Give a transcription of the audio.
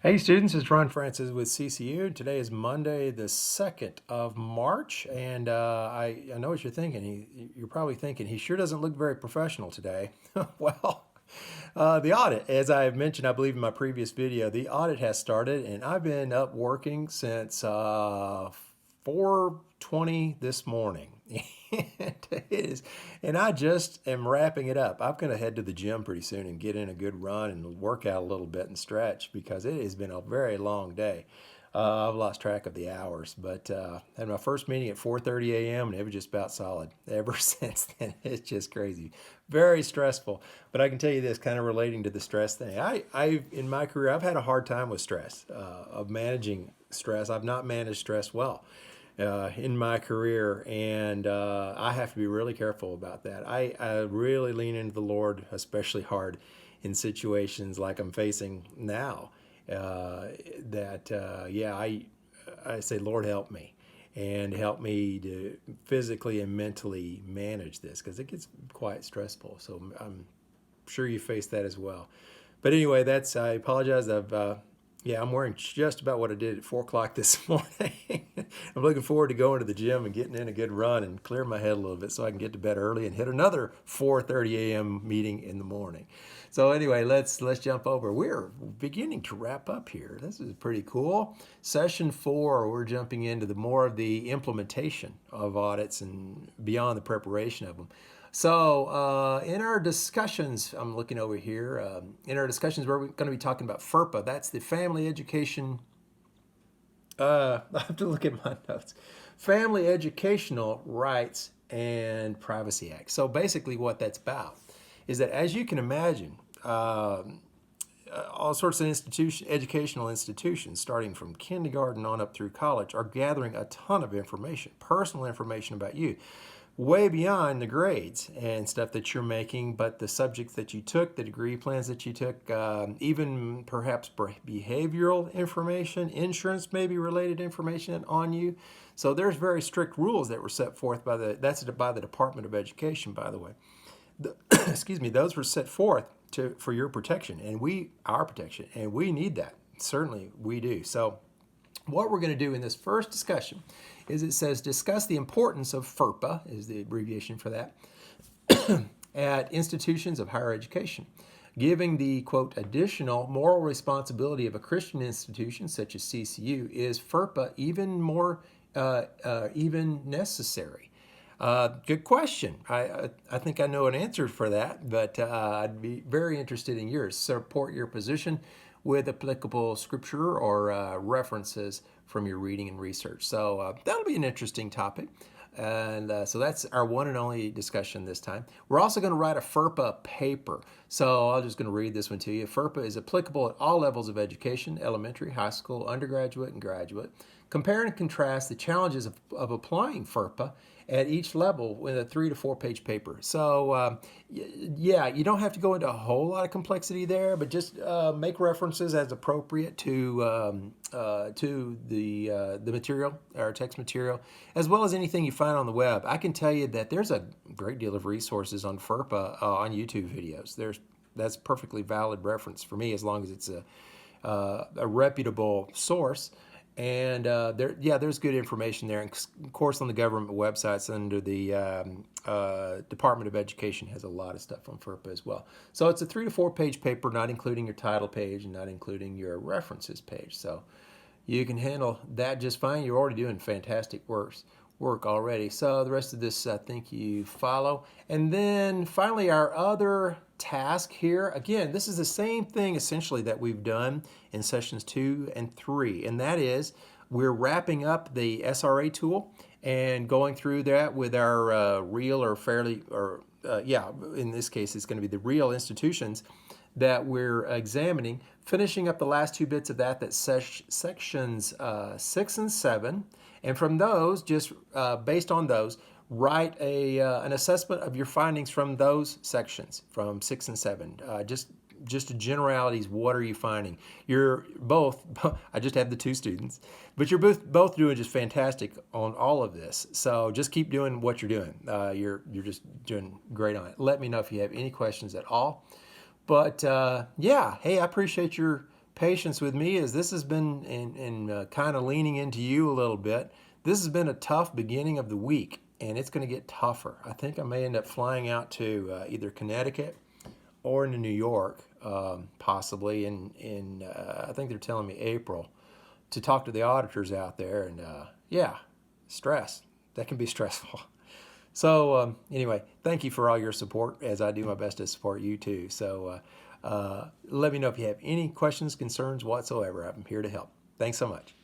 Hey students, it's Ron Francis with CCU. Today is Monday, the 2nd of March, and I know what you're thinking. You're probably thinking, he sure doesn't look very professional today. Well, the audit, as I have mentioned, I believe in my previous video, the audit has started, and I've been up working since 4:20 this morning. It is, and I just am wrapping it up. I'm going to head to the gym pretty soon and get in a good run and work out a little bit and stretch because it has been a very long day. I've lost track of the hours, but had my first meeting at 4:30 a.m. and it was just about solid. Ever since then, it's just crazy, very stressful. But I can tell you this, kind of relating to the stress thing. I in my career, I've had a hard time with stress, of managing stress. I've not managed stress well in my career, and I have to be really careful about that. I really lean into the Lord, especially hard in situations like I'm facing now. Yeah, I say, Lord, help me, and help me to physically and mentally manage this because it gets quite stressful. So I'm sure you face that as well. But anyway, I apologize. Yeah, I'm wearing just about what I did at 4 o'clock this morning. I'm looking forward to going to the gym and getting in a good run and clear my head a little bit so I can get to bed early and hit another 4:30 a.m. meeting in the morning. So anyway, let's jump over. We're beginning to wrap up here. This is pretty cool. Session 4, we're jumping into the more of the implementation of audits and beyond the preparation of them. So in our discussions, I'm looking over here, in our discussions, we're going to be talking about FERPA. That's the Family Education, I have to look at my notes, Family Educational Rights and Privacy Act. So basically what that's about is that, as you can imagine, all sorts of educational institutions, starting from kindergarten on up through college, are gathering a ton of information, personal information about you, way beyond the grades and stuff that you're making, but the subjects that you took, the degree plans that you took, even perhaps behavioral information, insurance maybe related information on you. So there's very strict rules that were set forth by the Department of Education, by the way. Excuse me, those were set forth for your protection, and our protection, and we need that. Certainly we do. So what we're going to do in this first discussion is it says discuss the importance of FERPA, is the abbreviation for that, at institutions of higher education, giving the, quote, additional moral responsibility of a Christian institution such as CCU. Is FERPA even necessary? Good question. I think I know an answer for that, but I'd be very interested in yours. Support your position with applicable scripture or references from your reading and research. So that'll be an interesting topic. And so that's our one and only discussion this time. We're also going to write a FERPA paper. So I'm just going to read this one to you. FERPA is applicable at all levels of education, elementary, high school, undergraduate, and graduate. Compare and contrast the challenges of applying FERPA at each level with a 3 to 4 page paper. So yeah, you don't have to go into a whole lot of complexity there, but just make references as appropriate to the material, our text material, as well as anything you find on the web. I can tell you that there's a great deal of resources on FERPA on YouTube videos. That's perfectly valid reference for me, as long as it's a reputable source. And there's good information there. And of course, on the government websites under the Department of Education has a lot of stuff on FERPA as well. So it's a 3 to 4 page paper, not including your title page and not including your references page. So you can handle that just fine. You're already doing fantastic work already. So the rest of this, I think you follow. And then finally, our other task here. Again, this is the same thing essentially that we've done in sessions 2 and 3, and that is we're wrapping up the SRA tool and going through that with our real or fairly, or in this case, it's going to be the real institutions that we're examining, finishing up the last 2 bits of that's sections 6 and 7, and from those, just based on those, write an assessment of your findings from those sections, from 6 and 7. Just generalities. What are you finding? You're both. I just have the 2 students, but you're both doing just fantastic on all of this. So just keep doing what you're doing. You're just doing great on it. Let me know if you have any questions at all. But yeah, hey, I appreciate your patience with me as this has been in kind of leaning into you a little bit. This has been a tough beginning of the week, and it's going to get tougher. I think I may end up flying out to either Connecticut or into New York, possibly I think they're telling me April, to talk to the auditors out there. And yeah, stress. That can be stressful. So anyway, thank you for all your support as I do my best to support you too. So let me know if you have any questions, concerns whatsoever. I'm here to help. Thanks so much.